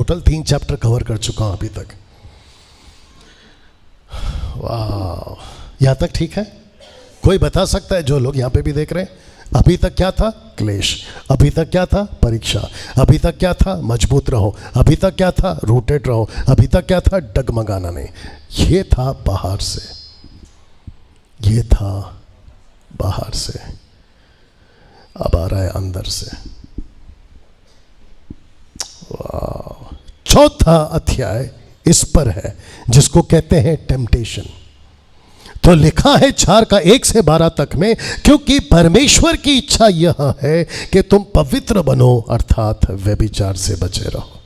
Total 3 chapter cover कर चुका हूं अभी तक। वाह, यहां तक ठीक है? कोई बता सकता है जो लोग यहां पे भी देख रहे हैं? अभी तक क्या था? क्लेश। अभी तक क्या था? परीक्षा। अभी तक क्या था? मजबूत रहो। अभी तक क्या था? रूटेड रहो। अभी तक क्या था? डगमगाना नहीं। ये था बाहर से, ये था बाहर से, अब आ रहा है अंदर से। वाह। चौथा अध्याय इस पर है जिसको कहते हैं टेम्पटेशन। तो लिखा है 4 का 1 से 12 तक में, क्योंकि परमेश्वर की इच्छा यह है कि तुम पवित्र बनो, अर्थात व्यभिचार से बचे रहो।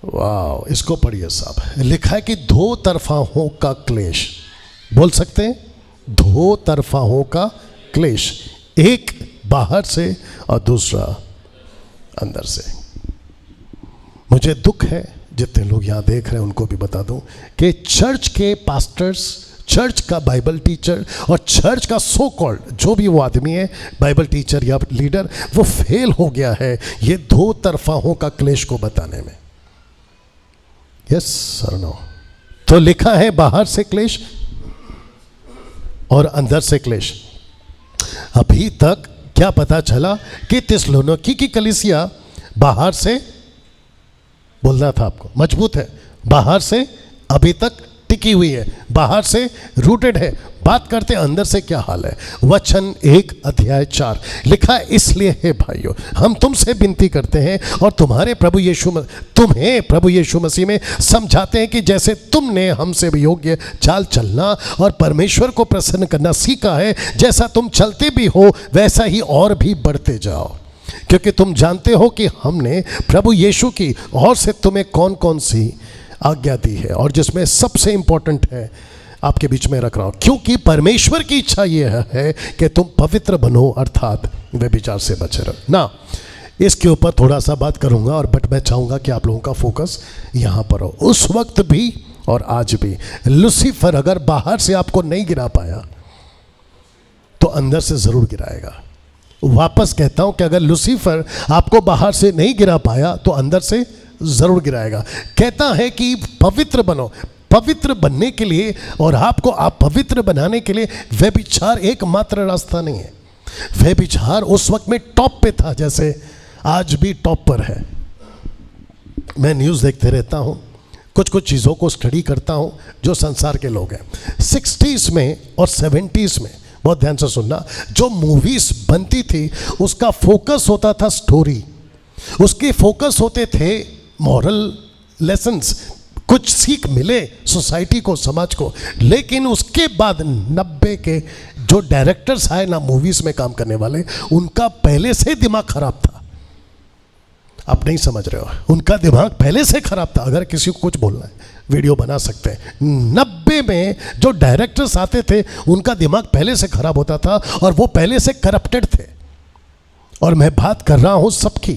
वाह, इसको पढ़िए साहब। लिखा है कि 2 तरफाहों का क्लेश। बोल सकते हैं? 2 तरफाहों का क्लेश, एक बाहर से और दूसरा अंदर से। मुझे दुख है, जितने लोग यहां देख रहे हैं उनको भी बता दूं कि चर्च के पास्टर्स, चर्च का बाइबल टीचर और चर्च का सो कॉल्ड जो भी वो आदमी है, बाइबल टीचर या लीडर, वो फेल हो गया है ये 2 तरफाहों का क्लेश को बताने में। Yes sir no? तो लिखा है बाहर से क्लेश और अंदर से क्लेश। अभी तक क्या पता चला कि थिस्सलुनीके की कलीसिया बाहर से, बोलना था आपको, मजबूत है, बाहर से अभी तक टिकी हुई है, बाहर से रूटेड है। बात करते हैं अंदर से क्या हाल है। वचन 1 अध्याय 4 लिखा है, इसलिए हे भाइयों हम तुमसे विनती करते हैं और तुम्हें प्रभु यीशु मसीह में समझाते हैं कि जैसे तुमने हमसे योग्य चाल चलना और परमेश्वर को प्रसन्न करना सीखा है, जैसा तुम चलते भी हो वैसा ही और भी बढ़ते जाओ, क्योंकि तुम जानते हो कि हमने प्रभु यीशु की ओर से तुम्हें कौन कौन सी आज्ञा दी है, और जिसमें सबसे इंपॉर्टेंट है आपके बीच में रख रहा हूं, क्योंकि परमेश्वर की इच्छा यह है कि तुम पवित्र बनो, अर्थात व्यभिचार से बचे रहो ना। इसके ऊपर थोड़ा सा बात करूंगा, और बट मैं चाहूंगा कि आप लोगों का फोकस यहां पर हो। उस वक्त भी और आज भी लूसीफर अगर बाहर से आपको नहीं गिरा पाया तो अंदर से जरूर गिराएगा। वापस कहता हूं कि अगर लूसीफर आपको बाहर से नहीं गिरा पाया तो अंदर से जरूर गिराएगा। कहता है कि पवित्र बनो। पवित्र बनने के लिए और आपको आप पवित्र बनाने के लिए व्यभिचार एकमात्र रास्ता नहीं है। व्यभिचार उस वक्त में टॉप पे था, जैसे आज भी टॉप पर है। मैं न्यूज़ देखते रहता हूं, कुछ कुछ चीज़ों को स्टडी करता हूं जो संसार के लोग हैं। 60s में और 70s में, बहुत ध्यान से सुनना, जो मूवीज बनती थी उसका फोकस होता था स्टोरी, उसके फोकस होते थे मॉरल लेसन्स, कुछ सीख मिले सोसाइटी को, समाज को। लेकिन उसके बाद 90 के जो डायरेक्टर्स आए ना मूवीज में काम करने वाले, उनका पहले से दिमाग खराब था। आप नहीं समझ रहे हो, उनका दिमाग पहले से खराब था। अगर किसी को कुछ बोलना है वीडियो बना सकते हैं। 90 में जो डायरेक्टर्स आते थे उनका दिमाग पहले से खराब होता था और वो पहले से करप्टेड थे। और मैं बात कर रहा हूं सबकी,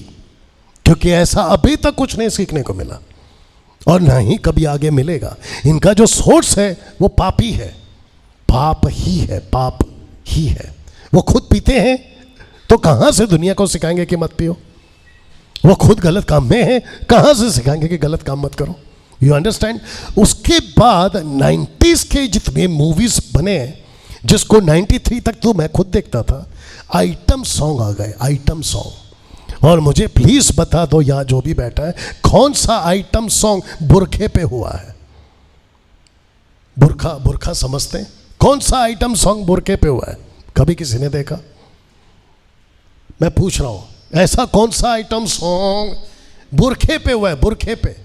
क्योंकि ऐसा अभी तक कुछ नहीं सीखने को मिला और ना ही कभी आगे मिलेगा। इनका जो सोर्स है वो पाप ही है, पाप ही है, पाप ही है। वो खुद पीते हैं तो कहां से दुनिया को सिखाएंगे कि मत पियो? वो खुद गलत काम में है, कहां से सिखाएंगे कि गलत काम मत करो? You understand? उसके बाद 90s के जितने मूवीज बने, जिसको 93 तक तो मैं खुद देखता था, आइटम सॉन्ग आ गए, आइटम सॉन्ग। और मुझे प्लीज बता दो यहां जो भी बैठा है, कौन सा आइटम सॉन्ग बुरखे पे हुआ है? बुरखा, बुरखा समझते हैं? कौन सा आइटम सॉन्ग बुरखे पे हुआ है? कभी किसी ने देखा? मैं पूछ रहा हूं, ऐसा कौन सा आइटम सॉन्ग बुरखे पे हुआ है? बुरखे पे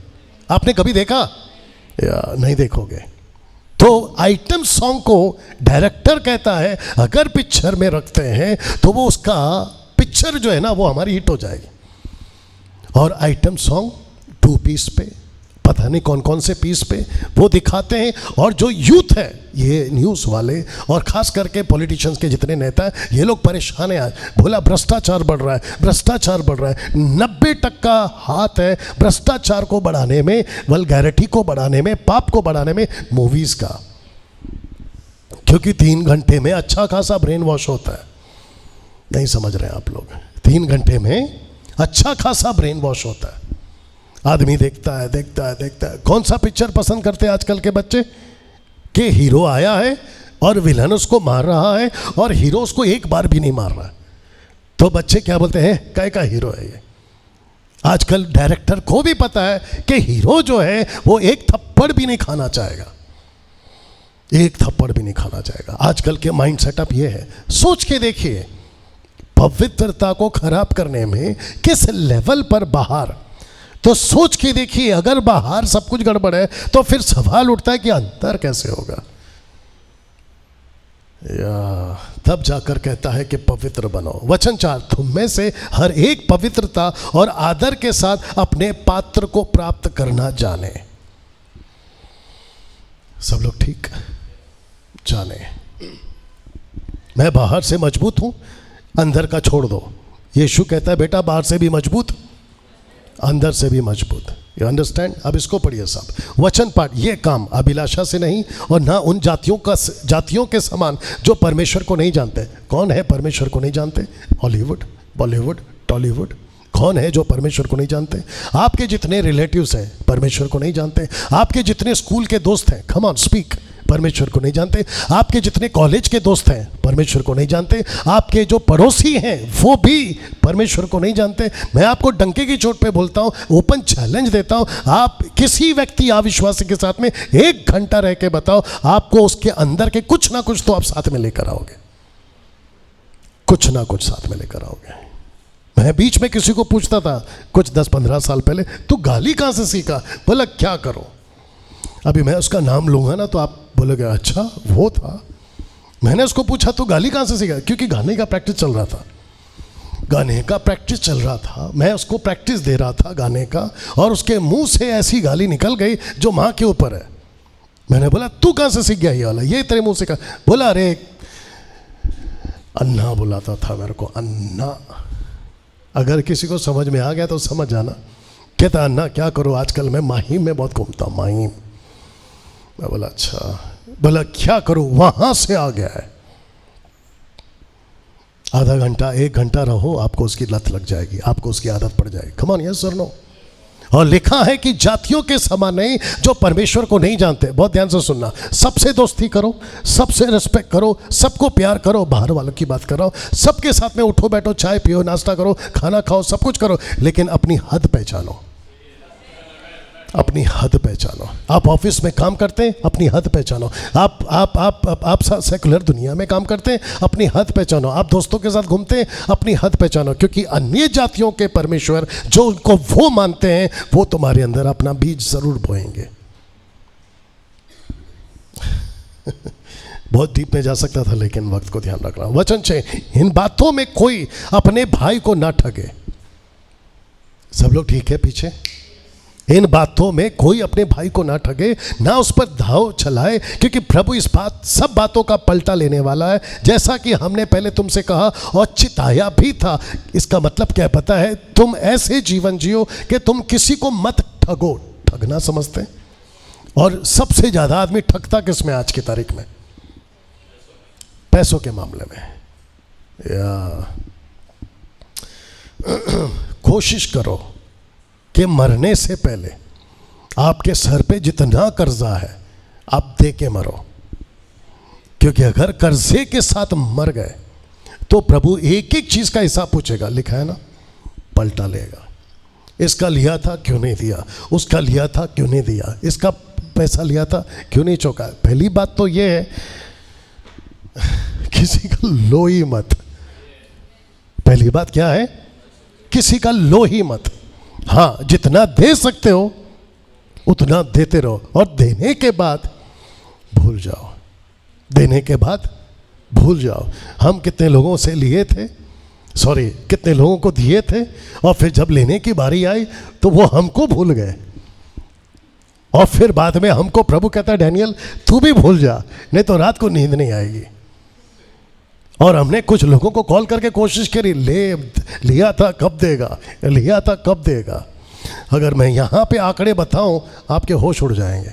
आपने कभी देखा? या नहीं देखोगे। तो आइटम सॉन्ग को डायरेक्टर कहता है अगर पिक्चर में रखते हैं तो वो उसका पिक्चर जो है ना वो हमारी हिट हो जाएगी। और आइटम सॉन्ग 2 पीस पे, पता नहीं कौन कौन से पीस पे वो दिखाते हैं। और जो यूथ है, ये न्यूज़ वाले और खास करके पॉलिटिशियंस के जितने नेता हैं, ये लोग परेशान हैं आज। बोला भ्रष्टाचार बढ़ रहा है, भ्रष्टाचार बढ़ रहा है। 90% का हाथ है भ्रष्टाचार को बढ़ाने में, वल्गैरिटी को बढ़ाने में, पाप को बढ़ाने में मूवीज़ का। क्योंकि 3 घंटे में अच्छा खासा ब्रेन वॉश होता है। नहीं समझ रहे हैं आप लोग? 3 घंटे में अच्छा खासा ब्रेन वॉश होता है। आदमी देखता है देखता है देखता है। कौन सा पिक्चर पसंद करते हैं आजकल के बच्चे? कि हीरो आया है और विलन उसको मार रहा है और हीरो उसको एक बार भी नहीं मार रहा है, तो बच्चे क्या बोलते हैं, काय का हीरो है ये। आजकल डायरेक्टर को भी पता है कि हीरो जो है वो एक थप्पड़ भी नहीं खाना चाहेगा, एक थप्पड़ भी नहीं खाना चाहेगा। आजकल के माइंड सेटअप ये है। सोच के देखिए पवित्रता को खराब करने में किस लेवल पर बाहर, तो सोच के देखिए अगर बाहर सब कुछ गड़बड़ है तो फिर सवाल उठता है कि अंदर कैसे होगा। या तब जाकर कहता है कि पवित्र बनो। वचन 4, तुम में से हर एक पवित्रता और आदर के साथ अपने पात्र को प्राप्त करना जाने। सब लोग ठीक जाने। मैं बाहर से मजबूत हूं, अंदर का छोड़ दो। यीशु कहता है बेटा बाहर से भी मजबूत, अंदर से भी मजबूत। You understand? अब इसको पढ़िए साहब। वचन पाठ, ये काम अभिलाषा से नहीं और ना उन जातियों के समान जो परमेश्वर को नहीं जानते। कौन है परमेश्वर को नहीं जानते? हॉलीवुड, बॉलीवुड, टॉलीवुड। कौन है जो परमेश्वर को नहीं जानते? आपके जितने रिलेटिव्स हैं परमेश्वर को नहीं जानते। आपके जितने स्कूल के दोस्त हैं, कम ऑन स्पीक, परमेश्वर को नहीं जानते। आपके जितने कॉलेज के दोस्त हैं परमेश्वर को नहीं जानते। आपके जो पड़ोसी हैं वो भी परमेश्वर को नहीं जानते। मैं आपको डंके की चोट पे बोलता हूँ, ओपन चैलेंज देता हूँ, आप किसी व्यक्ति अविश्वासी के साथ में 1 घंटा रह के बताओ, आपको उसके अंदर के कुछ ना कुछ तो आप साथ में लेकर आओगे, कुछ ना कुछ साथ में लेकर आओगे। मैं बीच में किसी को पूछता था कुछ 10-15 साल पहले, तू गाली कहाँ से सीखा? बोला क्या करो, अभी मैं उसका नाम लूंगा ना तो आप बोलोगे अच्छा वो था। मैंने उसको पूछा तो गाली कहाँ से सीखा? क्योंकि गाने का प्रैक्टिस चल रहा था, गाने का प्रैक्टिस चल रहा था। मैं उसको प्रैक्टिस दे रहा था गाने का और उसके मुंह से ऐसी गाली निकल गई जो माँ के ऊपर है। मैंने बोला तू कहाँ से सीख गया ये वाला, ये तेरे मुंह से कहा? बोला अरे अन्ना बुलाता था मेरे को, अन्ना। अगर किसी को समझ में आ गया तो समझ जाना। कहता अन्ना क्या करो, आजकल मैं माहिम में बहुत घूमता हूँ, माहिम। मैं बोला अच्छा। बोला क्या करूं, वहां से आ गया है। आधा घंटा 1 घंटा रहो, आपको उसकी लत लग जाएगी, आपको उसकी आदत पड़ जाएगी। कम ऑन, यस और नो? और लिखा है कि जातियों के समान नहीं जो परमेश्वर को नहीं जानते। बहुत ध्यान से सुनना। सबसे दोस्ती करो, सबसे रिस्पेक्ट करो, सबको प्यार करो, बाहर वालों की बात करो, सबके साथ में उठो बैठो, चाय पियो, नाश्ता करो, खाना खाओ, सब कुछ करो, लेकिन अपनी हद पहचानो, अपनी हद पहचानो। आप ऑफिस में काम करते हैं, अपनी हद पहचानो। आप सेकुलर दुनिया में काम करते हैं, अपनी हद पहचानो। आप दोस्तों के साथ घूमते हैं, अपनी हद पहचानो। क्योंकि अन्य जातियों के परमेश्वर जो उनको वो मानते हैं वो तुम्हारे अंदर अपना बीज जरूर बोएंगे। बहुत डीप में जा सकता था लेकिन वक्त को ध्यान रखना। वचन 6, इन बातों में कोई अपने भाई को ना ठगे। सब लोग ठीक है पीछे? इन बातों में कोई अपने भाई को ना ठगे, ना उस पर दाव चलाए, क्योंकि प्रभु इस सब बातों का पलटा लेने वाला है, जैसा कि हमने पहले तुमसे कहा और चिताया भी था। इसका मतलब क्या पता है? तुम ऐसे जीवन जियो कि तुम किसी को मत ठगो। ठगना समझते हैं? और सबसे ज्यादा आदमी ठगता किस में आज की तारीख में? पैसों के मामले में। या कोशिश करो कि मरने से पहले आपके सर पे जितना कर्जा है आप दे के मरो, क्योंकि अगर कर्जे के साथ मर गए तो प्रभु एक एक चीज का हिसाब पूछेगा। लिखा है ना, पलटा लेगा। इसका लिया था क्यों नहीं दिया, उसका लिया था क्यों नहीं दिया, इसका पैसा लिया था क्यों नहीं चौका। पहली बात तो ये है किसी का लो ही मत। पहली बात क्या है? किसी का लो ही मत। हाँ, जितना दे सकते हो उतना देते रहो, और देने के बाद भूल जाओ, देने के बाद भूल जाओ। हम कितने लोगों से लिए थे, कितने लोगों को दिए थे, और फिर जब लेने की बारी आई तो वो हमको भूल गए, और फिर बाद में हमको प्रभु कहता है डैनियल तू भी भूल जा, नहीं तो रात को नींद नहीं आएगी। और हमने कुछ लोगों को कॉल करके कोशिश करी, लिया था कब देगा, लिया था कब देगा। अगर मैं यहाँ पे आंकड़े बताऊं आपके होश उड़ जाएंगे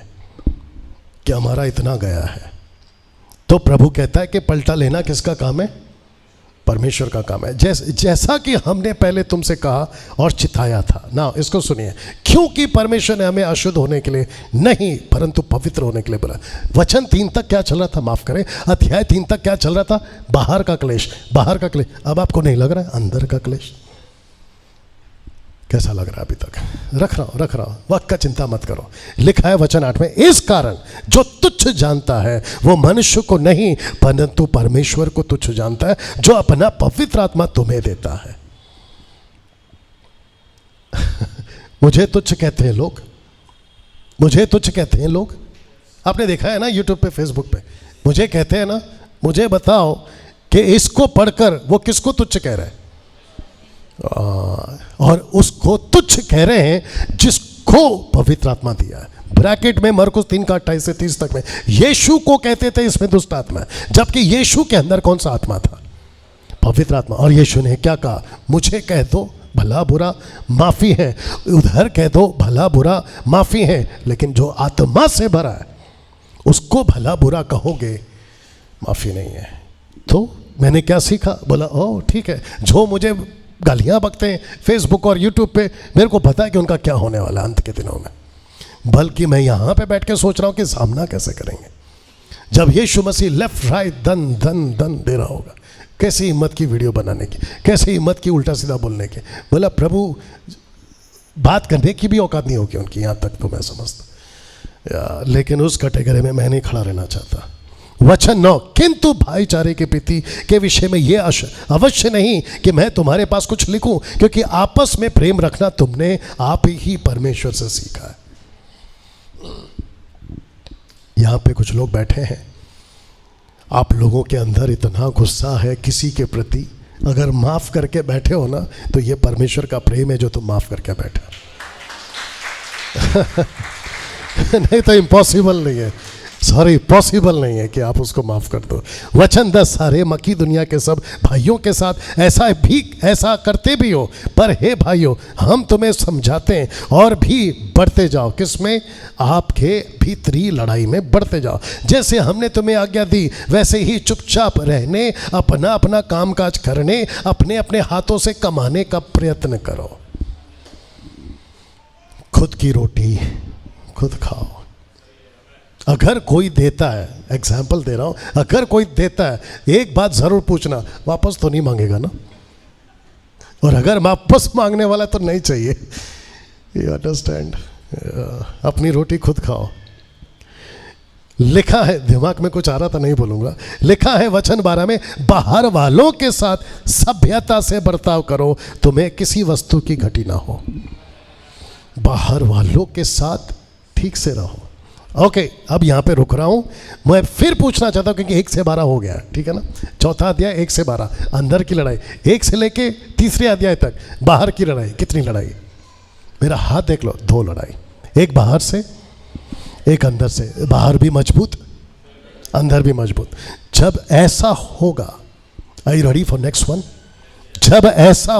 कि हमारा इतना गया है। तो प्रभु कहता है कि पलटा लेना किसका काम है? परमेश्वर का काम है। जैसा कि हमने पहले तुमसे कहा और चिताया था ना, इसको सुनिए, क्योंकि परमेश्वर ने हमें अशुद्ध होने के लिए नहीं परंतु पवित्र होने के लिए बोला। वचन 3 तक क्या चल रहा था, माफ करें, अध्याय 3 तक क्या चल रहा था, बाहर का क्लेश, बाहर का क्लेश। अब आपको नहीं लग रहा है अंदर का क्लेश? कैसा लग रहा है अभी तक? रख रहा हूं, वक्त का चिंता मत करो। लिखा है वचन 8 में, इस कारण जो तुच्छ जानता है वो मनुष्य को नहीं परंतु परमेश्वर को तुच्छ जानता है, जो अपना पवित्र आत्मा तुम्हें देता है। मुझे तुच्छ कहते हैं लोग, मुझे तुच्छ कहते हैं लोग। आपने देखा है ना यूट्यूब पे, फेसबुक पे, मुझे कहते हैं ना, मुझे बताओ कि इसको पढ़कर वो किसको तुच्छ कह रहा है? और उसको तुच्छ कह रहे हैं जिसको पवित्र आत्मा दिया है। ब्रैकेट में मरकुस 3:28 से 30 तक में यीशु को कहते थे इसमें दुष्ट आत्मा है, जबकि यीशु के अंदर कौन सा आत्मा था? पवित्र आत्मा। और यीशु ने क्या कहा? मुझे कह दो भला बुरा माफी है, उधर कह दो भला बुरा माफी है, लेकिन जो आत्मा से भरा है उसको भला बुरा कहोगे, माफी नहीं है। तो मैंने क्या सीखा? बोला ओ ठीक है, जो मुझे गालियाँ बकते हैं फेसबुक और यूट्यूब पे, मेरे को पता है कि उनका क्या होने वाला है अंत के दिनों में। बल्कि मैं यहाँ पे बैठ के सोच रहा हूँ कि सामना कैसे करेंगे जब यीशु मसीह लेफ्ट राइट दन दन दन दे रहा होगा। कैसी हिम्मत की वीडियो बनाने की, कैसी हिम्मत की उल्टा सीधा बोलने की। बोला प्रभु, बात करने की भी औकात नहीं होगी उनकी, यहाँ तक तो मैं समझता, लेकिन उस कैटेगरी में मैं नहीं खड़ा रहना चाहता। वचन 9, किंतु भाईचारे के प्रीति के विषय में यह अवश्य नहीं कि मैं तुम्हारे पास कुछ लिखूं, क्योंकि आपस में प्रेम रखना तुमने आप ही परमेश्वर से सीखा है। यहां पे कुछ लोग बैठे हैं, आप लोगों के अंदर इतना गुस्सा है किसी के प्रति, अगर माफ करके बैठे हो ना तो ये परमेश्वर का प्रेम है जो तुम माफ करके बैठे। नहीं तो इम्पॉसिबल नहीं है, सॉरी पॉसिबल नहीं है कि आप उसको माफ कर दो। वचन 10, सारे मकी दुनिया के सब भाइयों के साथ ऐसा करते भी हो, पर हे भाइयों हम तुम्हें समझाते हैं और भी बढ़ते जाओ। किसमें? आपके भीतरी लड़ाई में बढ़ते जाओ। जैसे हमने तुम्हें आज्ञा दी वैसे ही चुपचाप रहने, अपना अपना कामकाज करने, अपने अपने हाथों से कमाने का प्रयत्न करो। खुद की रोटी खुद खाओ। अगर कोई देता है, एग्जाम्पल दे रहा हूं, अगर कोई देता है एक बात जरूर पूछना, वापस तो नहीं मांगेगा ना? और अगर वापस मांगने वाला तो नहीं चाहिए। You understand? अपनी रोटी खुद खाओ। लिखा है, दिमाग में कुछ आ रहा था नहीं बोलूंगा, लिखा है वचन 12 में, बाहर वालों के साथ सभ्यता से बर्ताव करो, तुम्हें किसी वस्तु की घटी ना हो। बाहर वालों के साथ ठीक से रहो। ओके, अब यहाँ पे रुक रहा हूँ। मैं फिर पूछना चाहता हूँ क्योंकि 1 से 12 हो गया, ठीक है ना? चौथा अध्याय 1 से 12, अंदर की लड़ाई 1 से लेके तीसरे अध्याय तक, बाहर की लड़ाई। कितनी लड़ाई? मेरा हाथ देख लो, 2 लड़ाई, एक बाहर से एक अंदर से। बाहर भी मजबूत, अंदर भी मजबूत। जब ऐसा होगा, I ready for next one? जब ऐसा